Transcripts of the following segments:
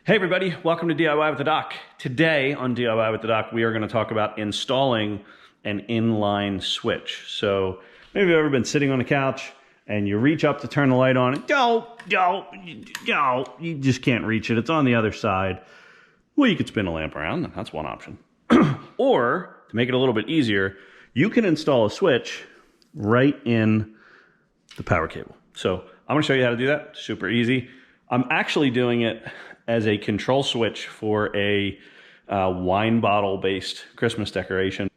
Hey everybody, welcome to DIY with the Doc. Today on DIY with the Doc, we are going to talk about installing an inline switch. So maybe you've ever been sitting on the couch and you reach up to turn the light on and you just can't reach it. It's on the other side. Well, you could spin a lamp around. That's one option. Or to make it a little bit easier, you can install a switch right in the power cable. So I'm going to show you how to do that. Super easy. I'm actually doing it as a control switch for a wine bottle based Christmas decoration.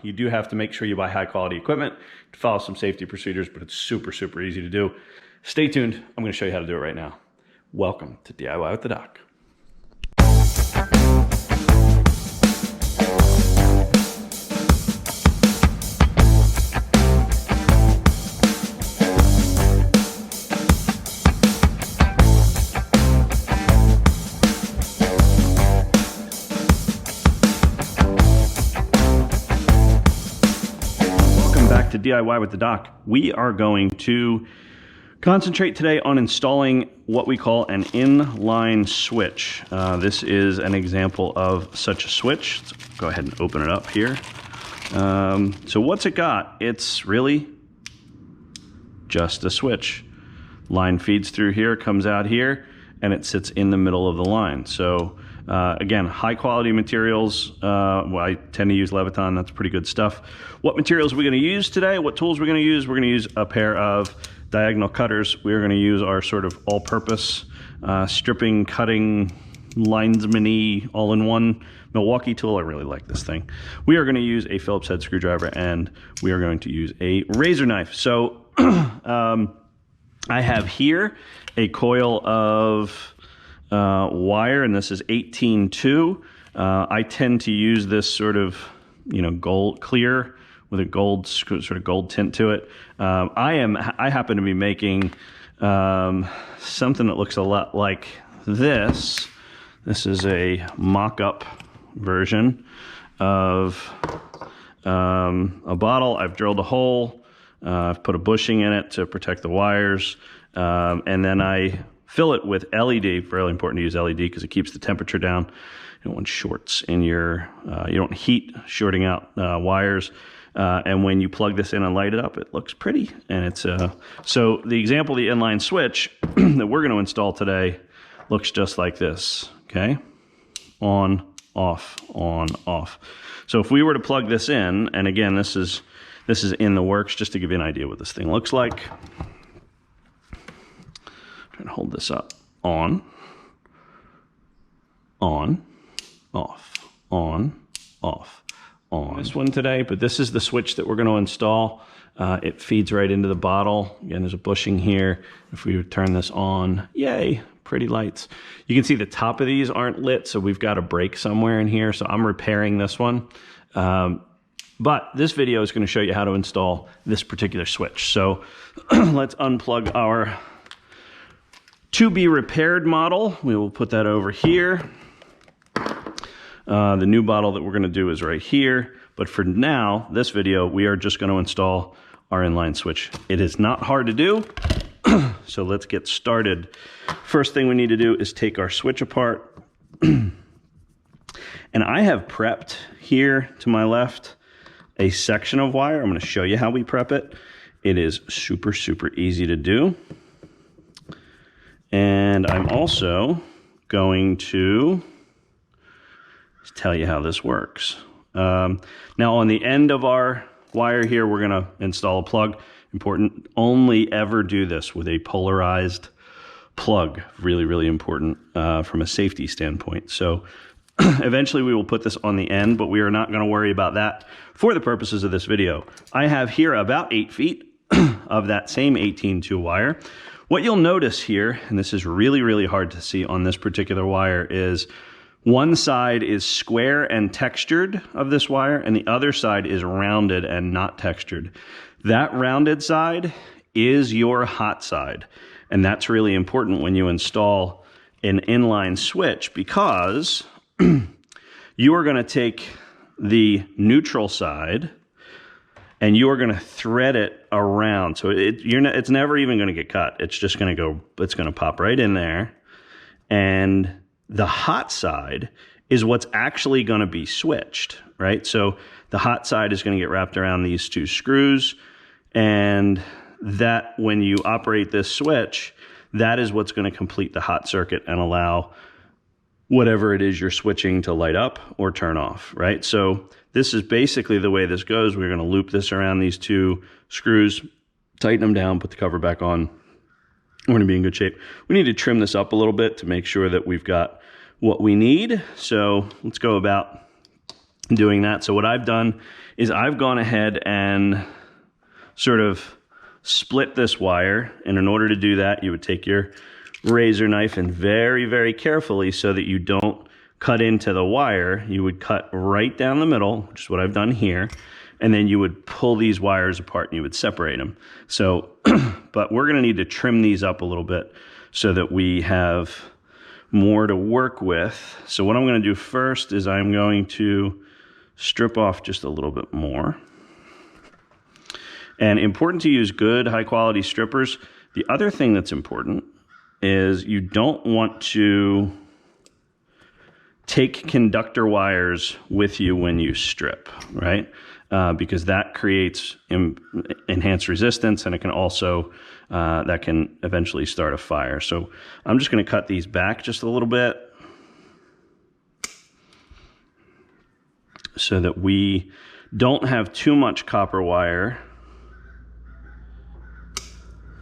You do have to make sure you buy high quality equipment to follow some safety procedures, but it's super easy to do. Stay tuned. I'm going to show you how to do it right now. Welcome to DIY with the Doc. To DIY with the Doc. We are going to concentrate today on installing what we call an inline switch. This is an example of such a switch. Let's go ahead and open it up here. So what's it got? It's really just a switch. Line feeds through here, comes out here, and it sits in the middle of the line. So again, high quality materials. Well, I tend to use Leviton. That's pretty good stuff. What materials are we going to use today? What tools we're going to use? We're going to use a pair of diagonal cutters. We're going to use our sort of all-purpose stripping, cutting, linesman-y, all-in-one Milwaukee tool. I really like this thing. We are going to use a Phillips head screwdriver, and we are going to use a razor knife. So I have here a coil of wire, and this is 18-2. I tend to use this sort of, gold clear with a sort of gold tint to it. I happen to be making something that looks a lot like this. This is a mock-up version of a bottle. I've drilled a hole. I've put a bushing in it to protect the wires, and then I fill it with LED. Really important to use LED because it keeps the temperature down. You don't want shorts in your, you don't heat shorting out wires. And when you plug this in and light it up, it looks pretty. And it's, so the example of the inline switch that we're going to install today looks just like this, okay? On, off, on, off. So if we were to plug this in, and again, this is in the works, just to give you an idea what this thing looks like. Trying to hold this up. On, off, on, off, on. This one today, but this is the switch that we're going to install. It feeds right into the bottle. Again, there's a bushing here. If we would turn this on, yay, pretty lights. You can see the top of these aren't lit, so we've got a break somewhere in here. So I'm repairing this one. But this video is going to show you how to install this particular switch. So let's unplug our to be repaired model. We will put that over here. The new bottle that we're going to do is right here. But for now, this video, we are just going to install our inline switch. It is not hard to do. So let's get started. First thing we need to do is take our switch apart. And I have prepped here to my left a section of wire. I'm going to show you how we prep it. It is super easy to do. And I'm also going to tell you how this works. Now on the end of our wire here, we're going to install a plug. Important, only ever do this with a polarized plug. Really important from a safety standpoint. So eventually we will put this on the end, but we are not going to worry about that for the purposes of this video. I have here about 8 feet of that same 18-2 wire. What you'll notice here, and this is really hard to see on this particular wire, is one side is square and textured of this wire, and the other side is rounded and not textured. That rounded side is your hot side, and that's really important when you install an inline switch, because you are going to take the neutral side and you are going to thread it around. So it's never even going to get cut. It's just going to go, it's going to pop right in there. And the hot side is what's actually going to be switched, right? So the hot side is going to get wrapped around these two screws, and that when you operate this switch, that is what's going to complete the hot circuit and allow whatever it is you're switching to light up or turn off, right? So this is basically the way this goes. We're going to loop this around these two screws, tighten them down, put the cover back on. We're going to be in good shape. We need to trim this up a little bit to make sure that we've got what we need. So let's go about doing that. So what I've done is I've gone ahead and sort of split this wire. And in order to do that, you would take your razor knife and very, very carefully, so that you don't cut into the wire, you would cut right down the middle, which is what I've done here. And then you would pull these wires apart and you would separate them. So, but we're going to need to trim these up a little bit so that we have more to work with. So what I'm going to do first is I'm going to strip off just a little bit more. And important to use good high quality strippers. The other thing that's important is you don't want to take conductor wires with you when you strip, right? Because that creates enhanced resistance, and it can also, that can eventually start a fire. So I'm just going to cut these back just a little bit so that we don't have too much copper wire.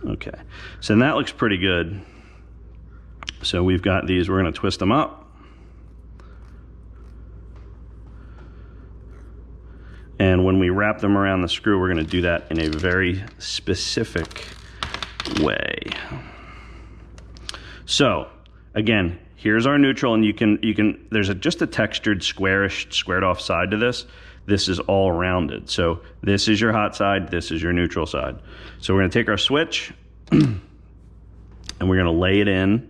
Okay, so that looks pretty good. So we've got these, we're going to twist them up. And when we wrap them around the screw, we're going to do that in a very specific way. So again, here's our neutral, and you can there's just a textured squarish, squared off side to this. This is all rounded. So this is your hot side, this is your neutral side. So we're going to take our switch and we're going to lay it in.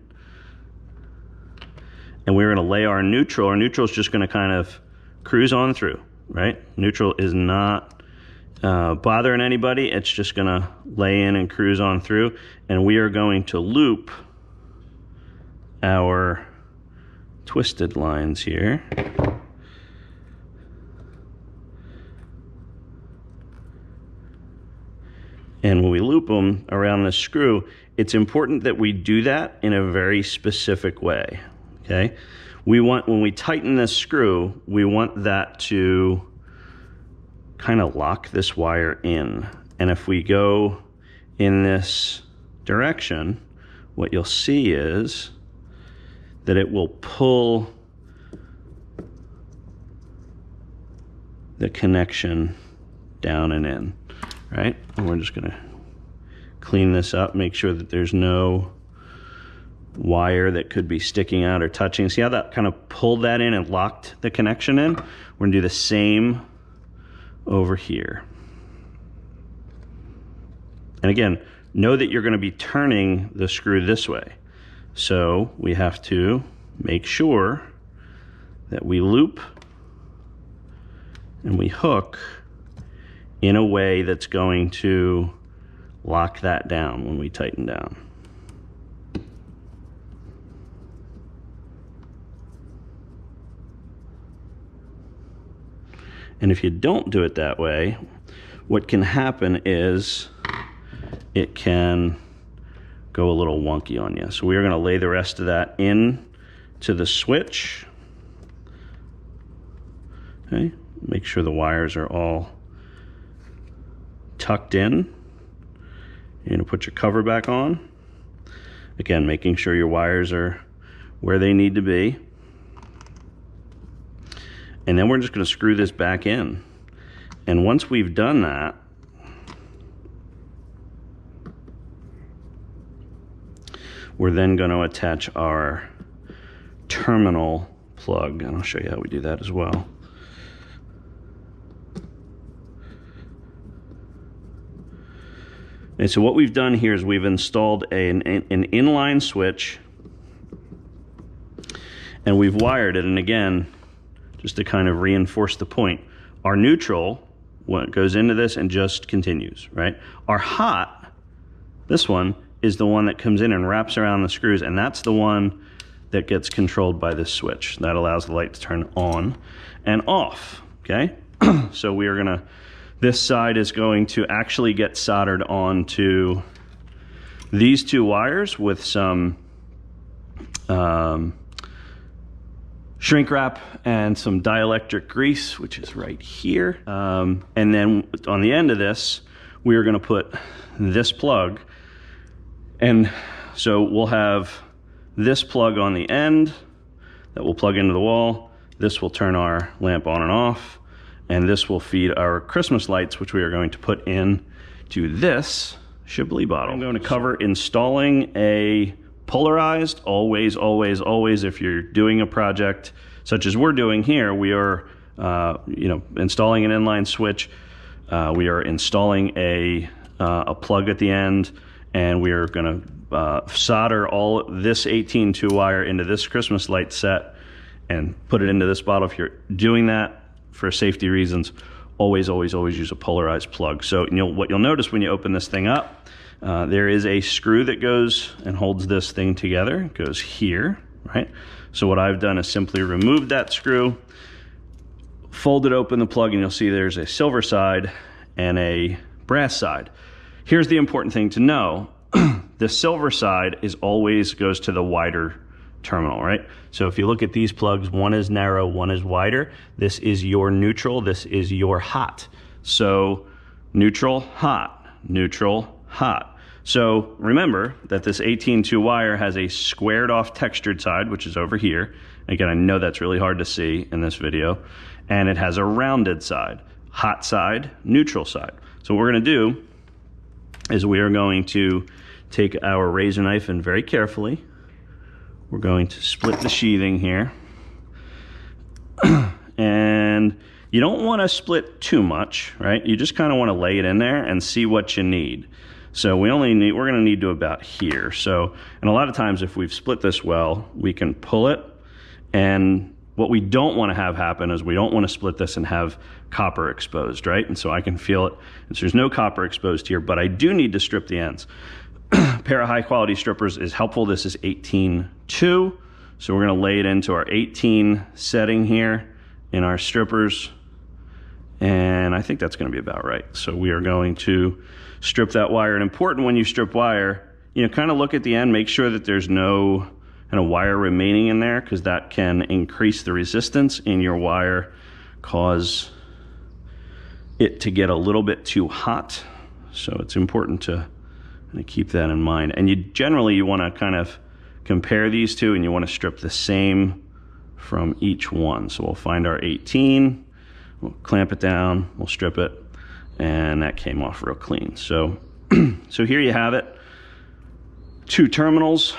And we're going to lay our neutral. Our neutral is just going to kind of cruise on through, right? Neutral is not bothering anybody. It's just going to lay in and cruise on through. And we are going to loop our twisted lines here. And when we loop them around the screw, it's important that we do that in a very specific way. Okay, we want, when we tighten this screw, we want that to kind of lock this wire in. And if we go in this direction, what you'll see is that it will pull the connection down and in, right? And we're just gonna clean this up, make sure that there's no wire that could be sticking out or touching. See how that kind of pulled that in and locked the connection in? We're gonna do the same over here. And again, know that you're gonna be turning the screw this way. So we have to make sure that we loop and we hook in a way that's going to lock that down when we tighten down. And if you don't do it that way, what can happen is it can go a little wonky on you. So we are going to lay the rest of that in to the switch. Okay, make sure the wires are all tucked in. You're going to put your cover back on. Again, making sure your wires are where they need to be. And then we're just going to screw this back in. And once we've done that, we're then going to attach our terminal plug. And I'll show you how we do that as well. And so what we've done here is we've installed an inline switch, and we've wired it. And again, just to kind of reinforce the point, our neutral goes into this and just continues, right? Our hot, this one, is the one that comes in and wraps around the screws, and that's the one that gets controlled by this switch. That allows the light to turn on and off, okay? So we are gonna, this side is going to actually get soldered onto these two wires with some shrink wrap and some dielectric grease, which is right here. And then on the end of this, we are gonna put this plug. And so we'll have this plug on the end that will plug into the wall. This will turn our lamp on and off. And this will feed our Christmas lights, which we are going to put in to this Chablis bottle. I'm going to cover installing a polarized. Always, always, always, if you're doing a project such as we're doing here, we are installing an inline switch. We are installing a plug at the end, and we are going to solder all this 18-2 wire into this Christmas light set and put it into this bottle. If you're doing that for safety reasons, always, always, always use a polarized plug. So what you'll notice when you open this thing up, there is a screw that goes and holds this thing together. It goes here, right? So what I've done is simply removed that screw, folded open the plug, and you'll see there's a silver side and a brass side. Here's the important thing to know. The silver side always goes to the wider terminal, right? So if you look at these plugs, one is narrow, one is wider. This is your neutral, this is your hot. So neutral, hot, neutral, hot. So remember that this 18-2 wire has a squared off textured side, which is over here. Again, I know that's really hard to see in this video. And it has a rounded side, hot side, neutral side. So what we're gonna do is we are going to take our razor knife and very carefully, we're going to split the sheathing here. And you don't want to split too much, right? You just kind of want to lay it in there and see what you need. So we're going to need to about here. So, and a lot of times if we've split this well, we can pull it. And what we don't want to have happen is we don't want to split this and have copper exposed, right? And so I can feel it. And so there's no copper exposed here, but I do need to strip the ends. A pair of high quality strippers is helpful. This is 18-2. So we're going to lay it into our 18 setting here in our strippers. And I think that's going to be about right. So we are going to strip that wire. And important when you strip wire, kind of look at the end, make sure that there's no kind of wire remaining in there, because that can increase the resistance in your wire, cause it to get a little bit too hot. So it's important to keep that in mind. And you want to kind of compare these two, and you want to strip the same from each one. So we'll find our 18, we'll clamp it down, we'll strip it, and that came off real clean. So, so here you have it, two terminals,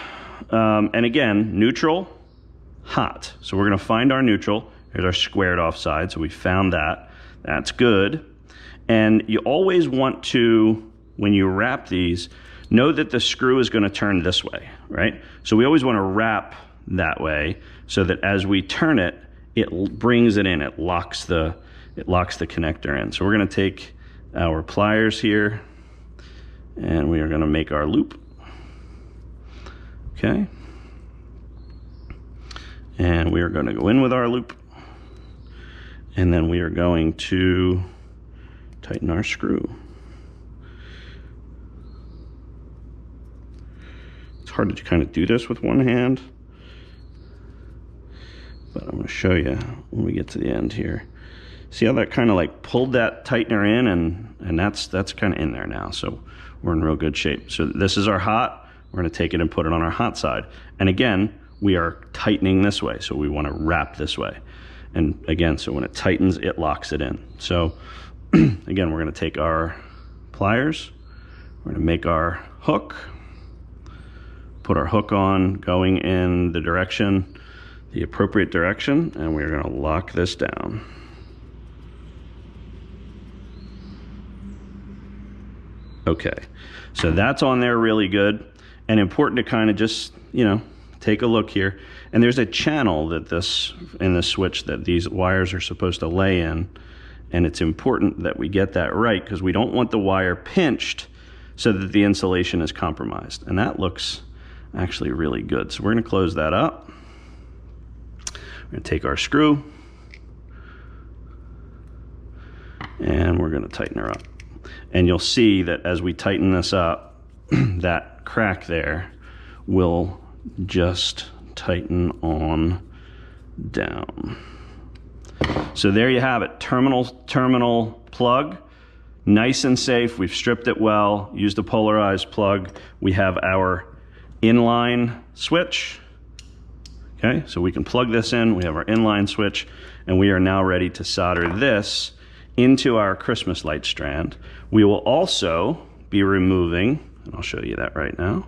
and again, neutral, hot. So we're going to find our neutral. Here's our squared off side. So we found that. That's good. And you always want to, when you wrap these, know that the screw is going to turn this way, right? So we always want to wrap that way so that as we turn it, it brings it in, it locks the connector in. So we're going to take our pliers here and we are going to make our loop. Okay. And we are going to go in with our loop, and then we are going to tighten our screw. It's hard to kind of do this with one hand, but I'm going to show you when we get to the end here. See how that kind of like pulled that tightener in, and that's kind of in there now. So we're in real good shape. So this is our hot. We're going to take it and put it on our hot side. And again, we are tightening this way. So we want to wrap this way. And again, so when it tightens, it locks it in. So again, we're going to take our pliers. We're going to make our hook. Put our hook on going in the direction, the appropriate direction, and we're going to lock this down. Okay, so that's on there really good, and important to kind of just, take a look here. And there's a channel that in this switch that these wires are supposed to lay in, and it's important that we get that right, because we don't want the wire pinched so that the insulation is compromised. And that looks actually really good. So we're going to close that up. We're going to take our screw and we're going to tighten her up. And you'll see that as we tighten this up, that crack there will just tighten on down. So there you have it, terminal plug, nice and safe. We've stripped it well, used a polarized plug. We have our inline switch. Okay, so we can plug this in, we have our inline switch, and we are now ready to solder this into our Christmas light strand. We will also be removing, and I'll show you that right now,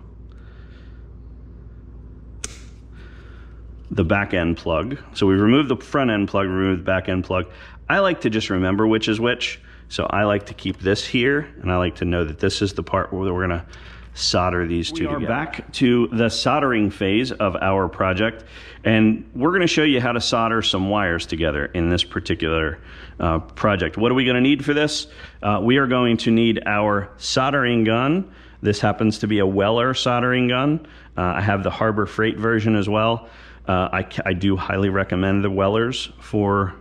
the back end plug. So we removed the front end plug, removed the back end plug. I like to just remember which is which. So I like to keep this here, and I like to know that this is the part where we're gonna solder these two together. We are back to the soldering phase of our project, and we're gonna show you how to solder some wires together in this particular project. What are we gonna need for this? We are going to need our soldering gun. This happens to be a Weller soldering gun. I have the Harbor Freight version as well. I do highly recommend the Wellers for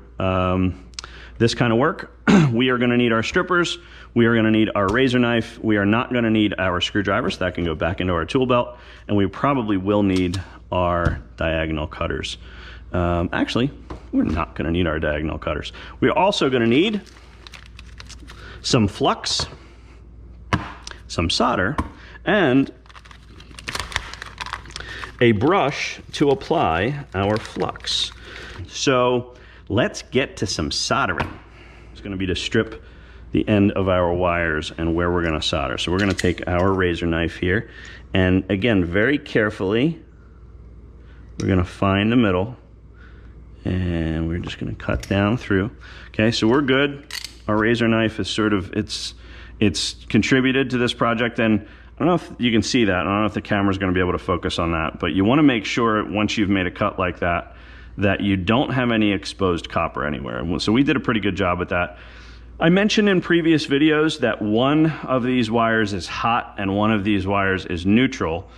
this kind of work. We are going to need our strippers. We are going to need our razor knife. We are not going to need our screwdrivers. That can go back into our tool belt. And we probably will need our diagonal cutters. Actually, we're not going to need our diagonal cutters. We're also going to need some flux, some solder, and a brush to apply our flux. So let's get to some soldering. It's going to be to strip the end of our wires and where we're going to solder. So we're going to take our razor knife here, and again, very carefully, we're going to find the middle, and we're just going to cut down through. Okay, so we're good. Our razor knife is sort of, it's contributed to this project, and I don't know if you can see that. I don't know if the camera's going to be able to focus on that, but you want to make sure once you've made a cut like that, that you don't have any exposed copper anywhere. So we did a pretty good job with that. I mentioned in previous videos that one of these wires is hot and one of these wires is neutral.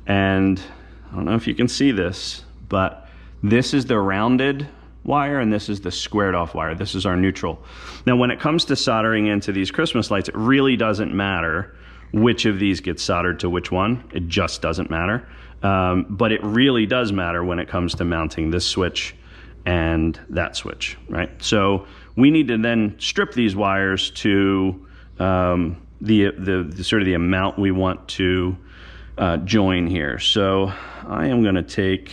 And I don't know if you can see this, but this is the rounded wire and this is the squared off wire. This is our neutral. Now, when it comes to soldering into these Christmas lights, it really doesn't matter which of these gets soldered to which one. It just doesn't matter. But it really does matter when it comes to mounting this switch and that switch, right? So we need to then strip these wires to the sort of the amount we want to join here. So I am going to take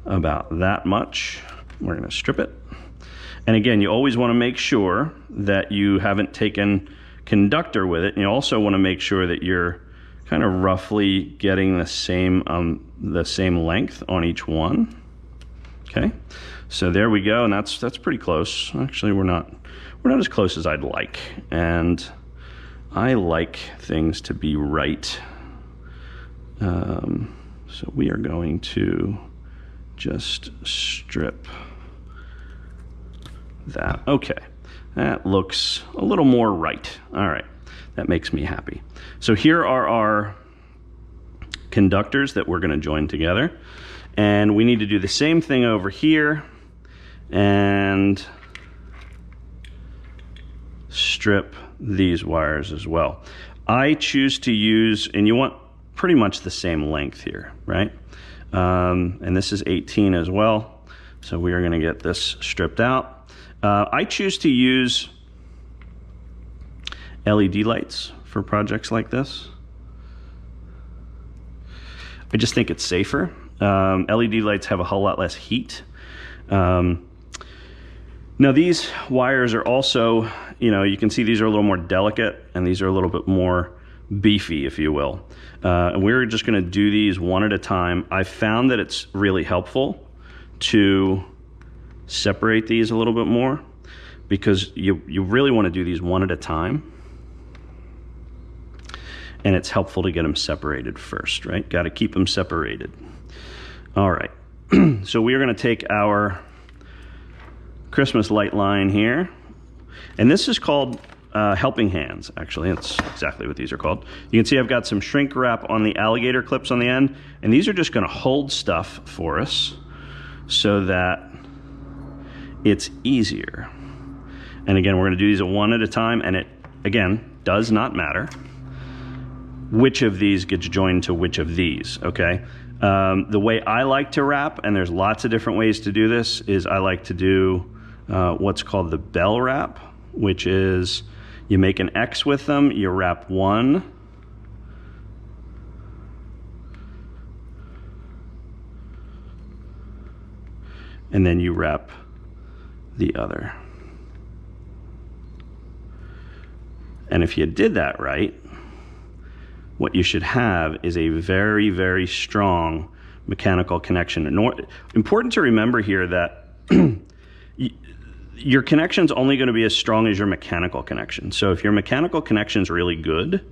about that much. We're going to strip it. And again, you always want to make sure that you haven't taken conductor with it. And you also want to make sure that you're kind of roughly getting the same length on each one. Okay, so there we go, and that's pretty close. Actually, we're not as close as I'd like, and I like things to be right. So we are going to just strip that. Okay, that looks a little more right. All right, that makes me happy. So here are our conductors that we're going to join together, and we need to do the same thing over here and strip these wires as well. I choose to use, and you want pretty much the same length here, right? And this is 18 as well, so we are going to get this stripped out. I choose to use LED lights for projects like this. I just think it's safer. LED lights have a whole lot less heat. Now these wires are also, you can see these are a little more delicate and these are a little bit more beefy, if you will. And we're just going to do these one at a time. I found that it's really helpful to separate these a little bit more because you really want to do these one at a time. And it's helpful to get them separated first, right? Got to keep them separated. All right, so we are going to take our Christmas light line here, and this is called helping hands. Actually, that's exactly what these are called. You can see I've got some shrink wrap on the alligator clips on the end, and these are just going to hold stuff for us so that it's easier. And again, we're going to do these one at a time, and it, again, does not matter which of these gets joined to which of these, okay? The way I like to wrap, and there's lots of different ways to do this, is I like to do what's called the bell wrap, which is you make an X with them, you wrap one, and then you wrap the other. And if you did that right, what you should have is a very, very strong mechanical connection. Important to remember here that your connection's only going to be as strong as your mechanical connection. So if your mechanical connection's really good,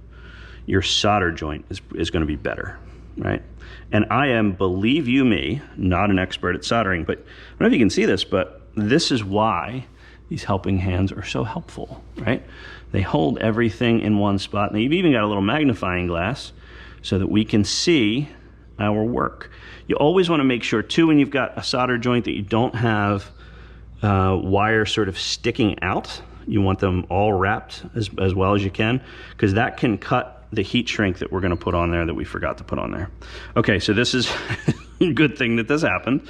your solder joint is going to be better, right? And I am, believe you me, not an expert at soldering, but I don't know if you can see this, but this is why these helping hands are so helpful, right? They hold everything in one spot, and they've even got a little magnifying glass so that we can see our work. You always want to make sure, too, when you've got a solder joint, that you don't have wire sort of sticking out. You want them all wrapped as well as you can, because that can cut the heat shrink that we're going to put on there that we forgot to put on there. Okay, so this is a good thing that this happened.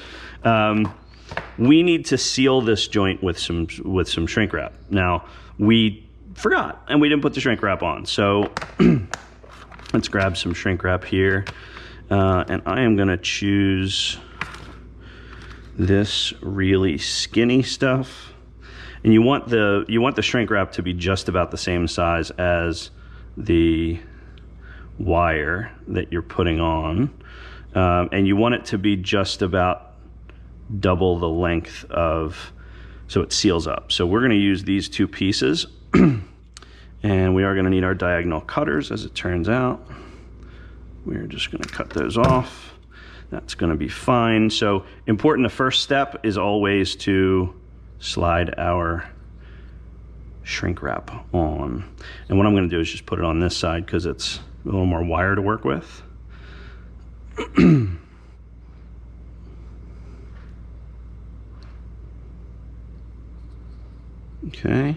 We need to seal this joint with some shrink wrap. Now, we forgot, and we didn't put the shrink wrap on. So let's grab some shrink wrap here, and I am going to choose this really skinny stuff. And you want the shrink wrap to be just about the same size as the wire that you're putting on, and you want it to be just about double the length of, so it seals up. So we're going to use these two pieces. And we are going to need our diagonal cutters, as it turns out. We're just going to cut those off. That's going to be fine. So important, the first step is always to slide our shrink wrap on. And what I'm going to do is just put it on this side because it's a little more wire to work with. Okay.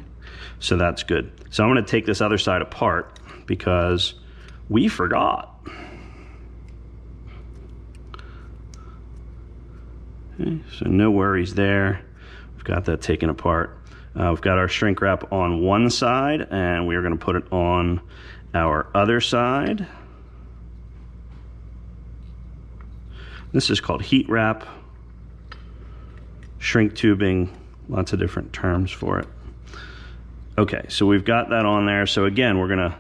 So that's good. So I'm going to take this other side apart because we forgot. Okay, so no worries there. We've got that taken apart. We've got our shrink wrap on one side, and we are going to put it on our other side. This is called heat wrap, shrink tubing, lots of different terms for it. Okay, so we've got that on there. So again, we're gonna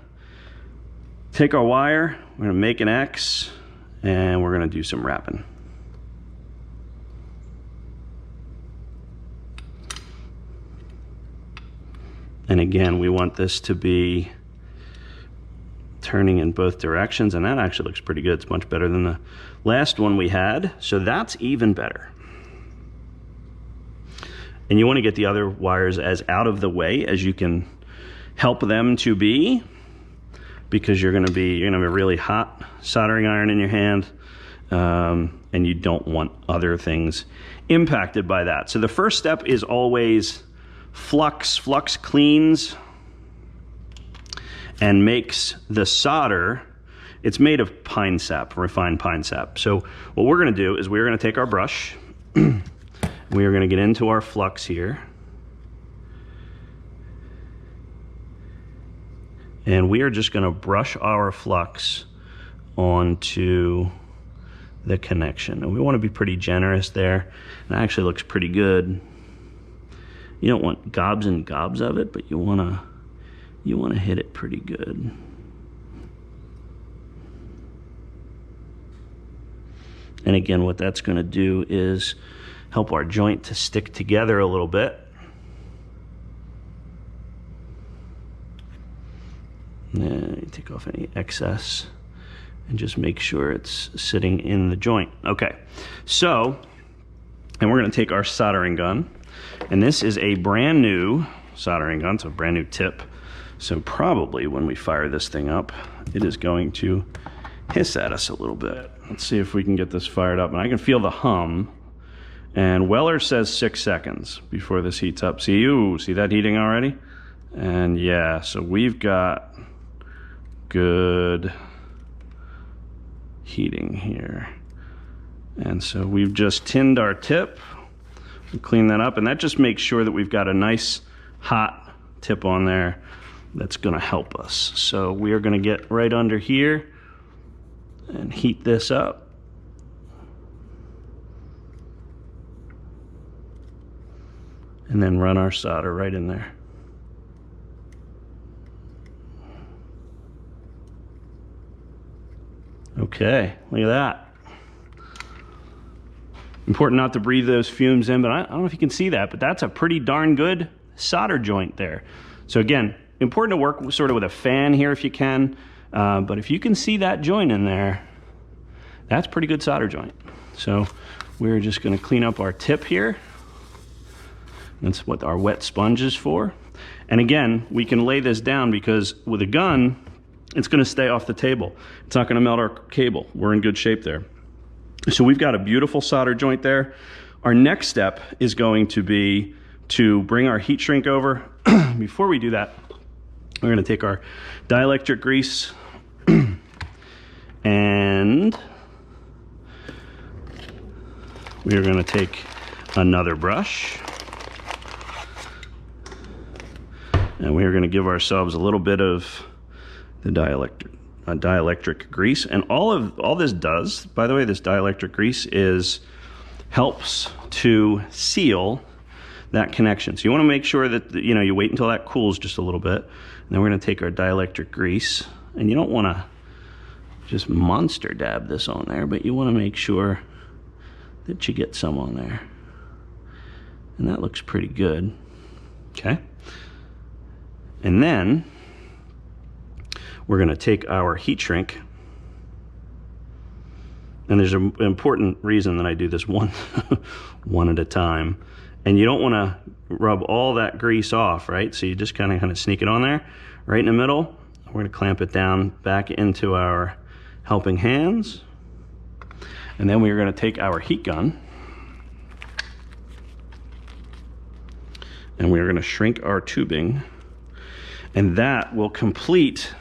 take our wire, we're gonna make an X, and we're gonna do some wrapping. And again, we want this to be turning in both directions, and that actually looks pretty good. It's much better than the last one we had, so that's even better. And you want to get the other wires as out of the way as you can help them to be, because you're going to have a really hot soldering iron in your hand, and you don't want other things impacted by that. So the first step is always flux. Flux cleans and makes the solder, it's made of pine sap, refined pine sap. So what we're going to do is we're going to take our brush. We are going to get into our flux here. And we are just going to brush our flux onto the connection. And we want to be pretty generous there. And it actually looks pretty good. You don't want gobs and gobs of it, but you want to hit it pretty good. And again, what that's going to do is help our joint to stick together a little bit. And take off any excess and just make sure it's sitting in the joint. Okay, so, and we're going to take our soldering gun, and this is a brand new soldering gun, so a brand new tip. So probably when we fire this thing up, it is going to hiss at us a little bit. Let's see if we can get this fired up, and I can feel the hum. And Weller says 6 seconds before this heats up. See that heating already? And yeah, so we've got good heating here. And so we've just tinned our tip. We clean that up, and that just makes sure that we've got a nice hot tip on there that's gonna help us. So we are gonna get right under here and heat this up. And then run our solder right in there. Okay, look at that. Important not to breathe those fumes in, but I don't know if you can see that, but that's a pretty darn good solder joint there. So again, important to work sort of with a fan here if you can, but if you can see that joint in there, that's pretty good solder joint. So we're just gonna clean up our tip here. That's what our wet sponge is for. And again, we can lay this down because with a gun, it's gonna stay off the table. It's not gonna melt our cable. We're in good shape there. So we've got a beautiful solder joint there. Our next step is going to be to bring our heat shrink over. Before we do that, we're gonna take our dielectric grease and we are gonna take another brush and we are gonna give ourselves a little bit of the dielectric grease. And all this does, by the way, this dielectric grease helps to seal that connection. So you want to make sure that you wait until that cools just a little bit, and then we're going to take our dielectric grease, and you don't want to just monster dab this on there, but you want to make sure that you get some on there, and that looks pretty good. Okay, and then we're going to take our heat shrink, and there's an important reason that I do this one at a time. And you don't want to rub all that grease off, right? So you just kind of sneak it on there, right in the middle. We're going to clamp it down back into our helping hands. And then we're going to take our heat gun and we're going to shrink our tubing, and that will complete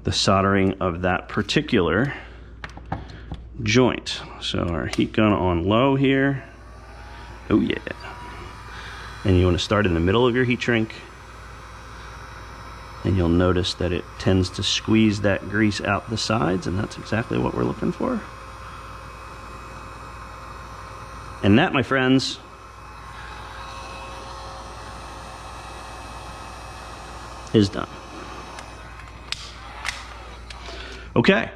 the soldering of that particular joint. So our heat gun on low here. Oh yeah. And you want to start in the middle of your heat shrink, and you'll notice that it tends to squeeze that grease out the sides, and that's exactly what we're looking for. And that, my friends, is done. Okay,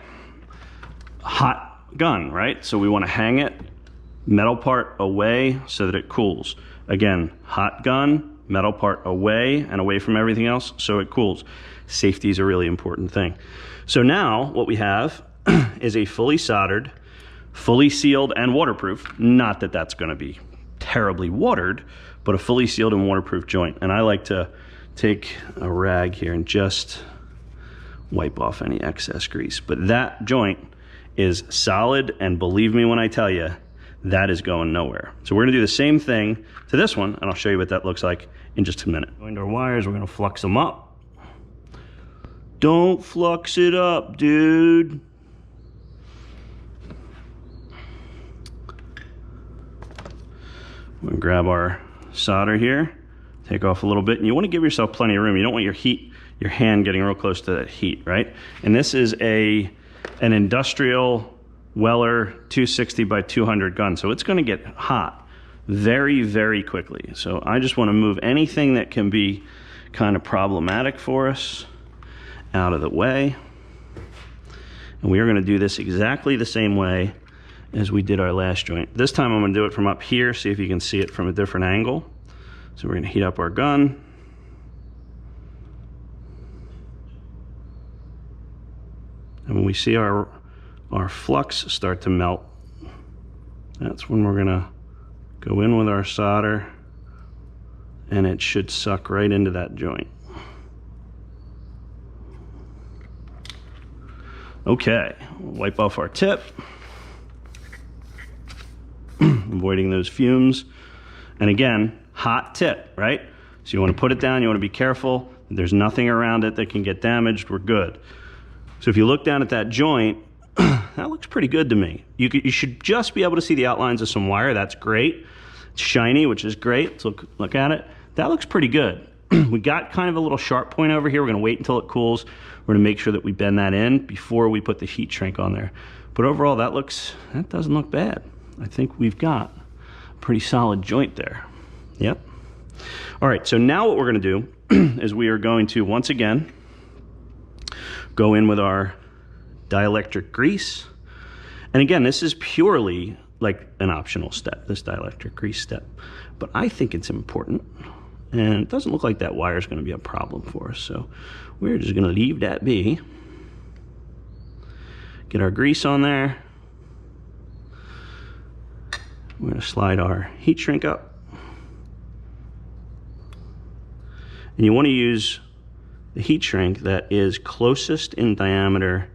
hot gun, right? So we want to hang it metal part away so that it cools. Again, hot gun, metal part away and away from everything else so it cools. Safety is a really important thing. So now what we have is a fully soldered, fully sealed and waterproof. Not that that's going to be terribly watered, but a fully sealed and waterproof joint. And I like to take a rag here and just wipe off any excess grease. But that joint is solid, and believe me when I tell you, that is going nowhere. So we're gonna do the same thing to this one, and I'll show you what that looks like in just a minute. Going to our wires, we're gonna flux them up. Don't flux it up, dude. We're gonna grab our solder here, take off a little bit, and you wanna give yourself plenty of room. You don't want your hand getting real close to that heat, right? And this is an industrial Weller 260 by 200 gun, so it's going to get hot very, very quickly. So I just want to move anything that can be kind of problematic for us out of the way. And we are going to do this exactly the same way as we did our last joint. This time I'm going to do it from up here, see if you can see it from a different angle. So we're going to heat up our gun. And when we see our flux start to melt, that's when we're gonna go in with our solder, and it should suck right into that joint. Okay, wipe off our tip. avoiding those fumes. And again, hot tip, right? So you want to put it down, you want to be careful. There's nothing around it that can get damaged, we're good. So if you look down at that joint, that looks pretty good to me. You should just be able to see the outlines of some wire, that's great. It's shiny, which is great, so look at it. That looks pretty good. We got kind of a little sharp point over here. We're gonna wait until it cools. We're gonna make sure that we bend that in before we put the heat shrink on there. But overall, that doesn't look bad. I think we've got a pretty solid joint there. Yep. All right, so now what we're gonna do is we are going to, once again, go in with our dielectric grease. And again, this is purely like an optional step, this dielectric grease step. But I think it's important. And it doesn't look like that wire is going to be a problem for us. So we're just going to leave that be. Get our grease on there. We're going to slide our heat shrink up. And you want to use the heat shrink that is closest in diameter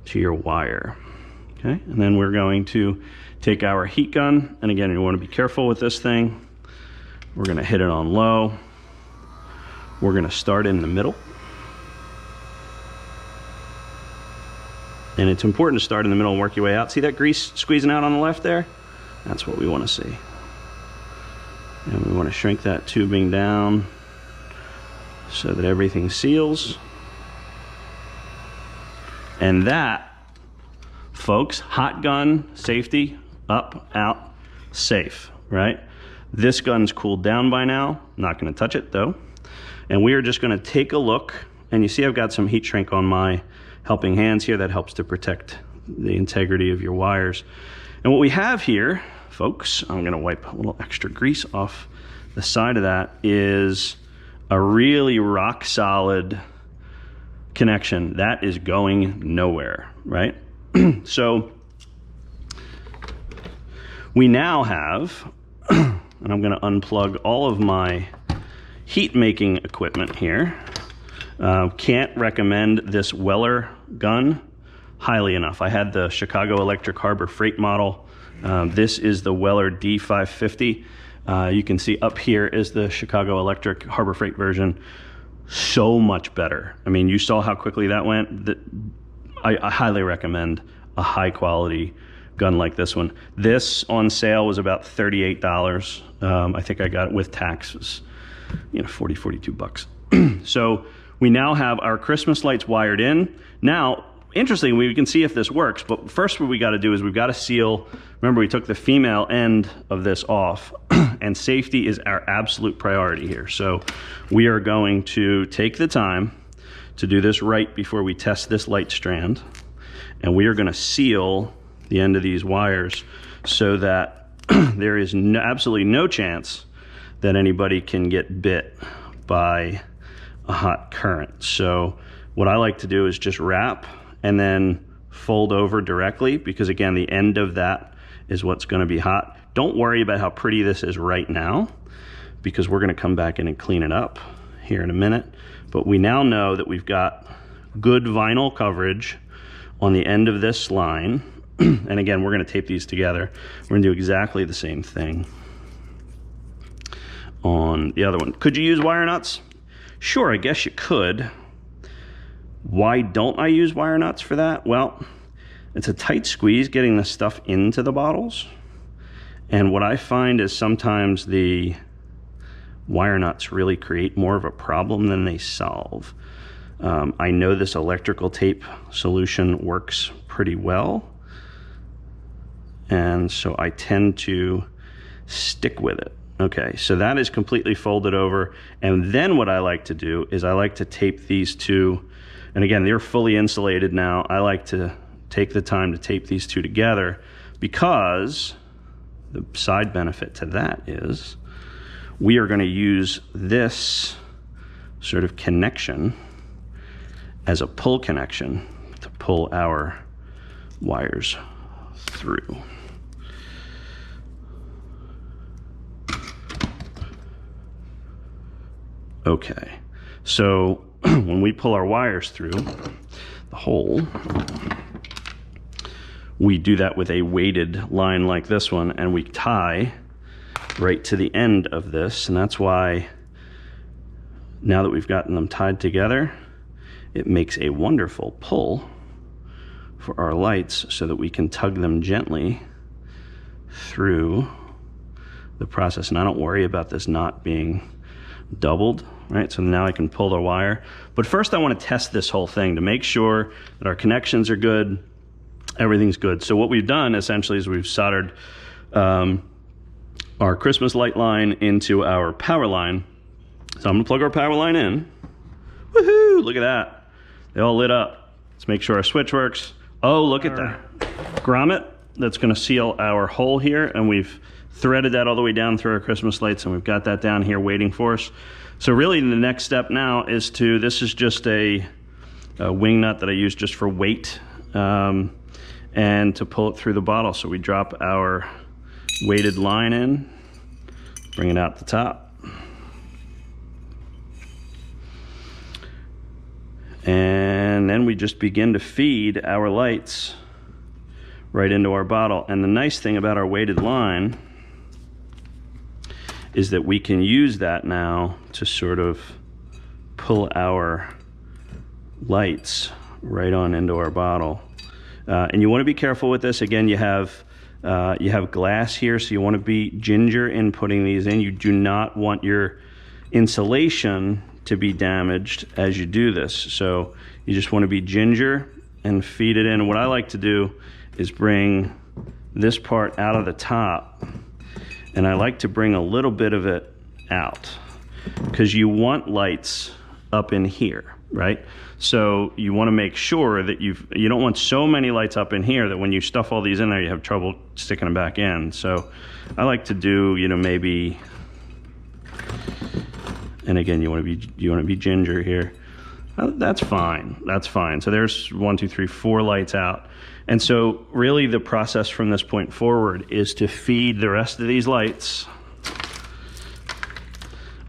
to your wire. Okay, and then we're going to take our heat gun. And again, you want to be careful with this thing. We're going to hit it on low. We're going to start in the middle. And it's important to start in the middle and work your way out. See that grease squeezing out on the left there? That's what we want to see. And we want to shrink that tubing down so that everything seals. And that, folks, hot gun safety, up, out, safe, right? This gun's cooled down by now. Not going to touch it though. And we are just going to take a look. And you see I've got some heat shrink on my helping hands here that helps to protect the integrity of your wires. And what we have here, folks, I'm going to wipe a little extra grease off the side of that, is a really rock solid connection that is going nowhere, right? So we now have, and I'm going to unplug all of my heat making equipment here. Can't recommend this Weller gun highly enough. I had the Chicago Electric Harbor Freight model. This is the Weller D550. You can see up here is the Chicago Electric Harbor Freight version. So much better. I mean, you saw how quickly that went. I highly recommend a high quality gun like this one. This on sale was about $38. I think I got it with taxes, 40, 42 bucks. So we now have our Christmas lights wired in. Now, interestingly, we can see if this works, but first what we got to do is we've got to seal. Remember, we took the female end of this off, and safety is our absolute priority here. So we are going to take the time to do this right before we test this light strand, and we are going to seal the end of these wires so that there is absolutely no chance that anybody can get bit by a hot current. So what I like to do is just wrap and then fold over directly, because again, the end of that is what's going to be hot. Don't worry about how pretty this is right now, because we're going to come back in and clean it up here in a minute. But we now know that we've got good vinyl coverage on the end of this line. And again, we're going to tape these together. We're going to do exactly the same thing on the other one. Could you use wire nuts? Sure, I guess you could. Why don't I use wire nuts for that? Well, it's a tight squeeze getting this stuff into the bottles. And what I find is sometimes the wire nuts really create more of a problem than they solve. I know this electrical tape solution works pretty well, and so I tend to stick with it. Okay, so that is completely folded over, and then what I like to do is I like to tape these two, and again, they're fully insulated now. I like to take the time to tape these two together, because the side benefit to that is we are going to use this sort of connection as a pull connection to pull our wires through. Okay, so when we pull our wires through the hole, we do that with a weighted line like this one, and we tie right to the end of this. And that's why now that we've gotten them tied together, it makes a wonderful pull for our lights so that we can tug them gently through the process. And I don't worry about this knot being doubled, right? So now I can pull the wire. But first I want to test this whole thing to make sure that our connections are good, everything's good. So what we've done essentially is we've soldered our Christmas light line into our power line. So I'm gonna plug our power line in. Woohoo, look at that. They all lit up. Let's make sure our switch works. Oh, look at that. Grommet that's gonna seal our hole here, and we've threaded that all the way down through our Christmas lights, and we've got that down here waiting for us. So really the next step now is this is just a wing nut that I use just for weight, and to pull it through the bottle. So we drop our weighted line in, bring it out the top, and then we just begin to feed our lights right into our bottle. And the nice thing about our weighted line is that we can use that now to sort of pull our lights right on into our bottle. And you want to be careful with this. Again, you have glass here, so you want to be ginger in putting these in. You do not want your insulation to be damaged as you do this. So you just want to be ginger and feed it in. And what I like to do is bring this part out of the top, and I like to bring a little bit of it out because you want lights up in here, right? So you want to make sure that you don't want so many lights up in here that when you stuff all these in there, you have trouble sticking them back in. So I like to do, maybe, and again, you want to be ginger here. That's fine. That's fine. So there's 1, 2, 3, 4 lights out. And so really the process from this point forward is to feed the rest of these lights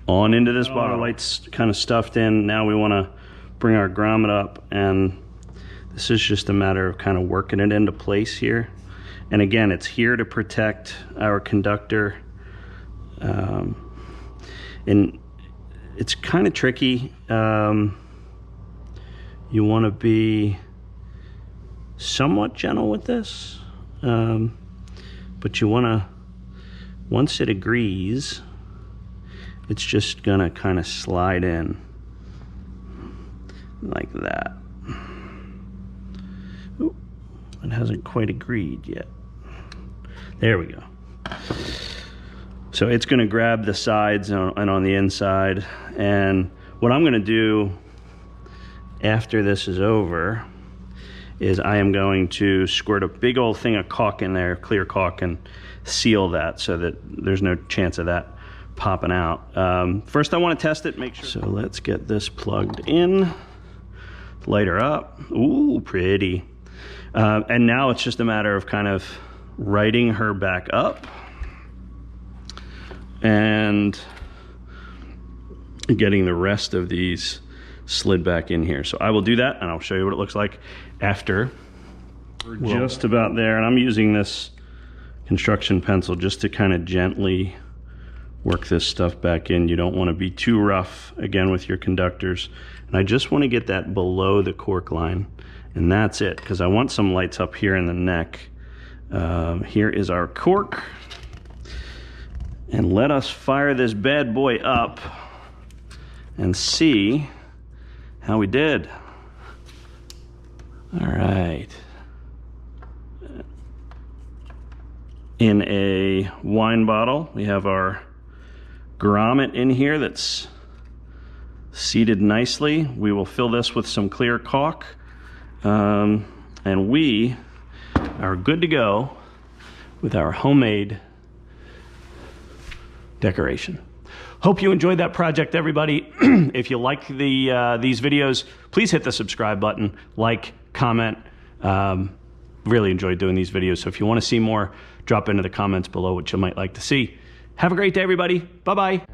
on into this bottle. Lights kind of stuffed in. Now we want to bring our grommet up, and this is just a matter of kind of working it into place here. And again, it's here to protect our conductor. And it's kind of tricky. You want to be somewhat gentle with this, but you want to, once it agrees, it's just gonna kind of slide in like that. Ooh, it hasn't quite agreed yet. There we go. So it's gonna grab the sides and on the inside. And what I'm gonna do after this is over is I am going to squirt a big old thing of caulk in there, clear caulk, and seal that so that there's no chance of that popping out. First I want to test it, make sure. So let's get this plugged in, light her up. Ooh, pretty. And now it's just a matter of kind of righting her back up and getting the rest of these slid back in here. So I will do that, and I'll show you what it looks like after. We're just about there, and I'm using this construction pencil just to kind of gently work this stuff back in. You don't want to be too rough, again, with your conductors. And I just want to get that below the cork line, and that's it, because I want some lights up here in the neck. Here is our cork, and let us fire this bad boy up and see how we did. All right. In a wine bottle, we have our grommet in here that's seated nicely. We will fill this with some clear caulk, and we are good to go with our homemade decoration. Hope you enjoyed that project, everybody. If you like these videos, please hit the subscribe button, like, comment. Really enjoyed doing these videos. So if you want to see more, drop into the comments below what you might like to see. Have a great day, everybody. Bye-bye.